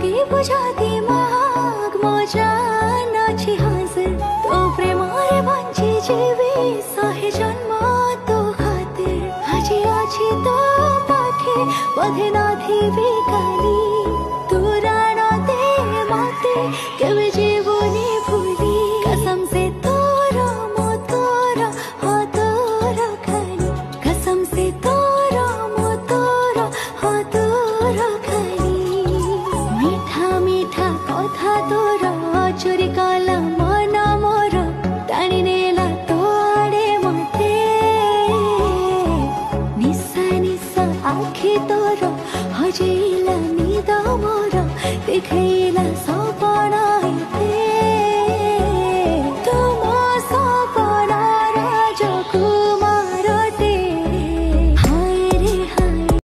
लगे बुझाती माग मजा नाची हाजिर तो प्रेम रे बंची जीवी सहे जन्म तो खातिर हाजी आछी तो पाखे बधे ना थी काली तू राणो दे माते केवे जीवनी भूली कसम से तोरा मो तोरा हो तोरा खाली कसम से तोरा मो तोरा हो तोरा खाली मीठा मीठा कथा तोरा चोरी कला मन मोर टाणी नेला तोड़े मते निशा निशा आखि तोर हजेला निद मोर देखैला सपना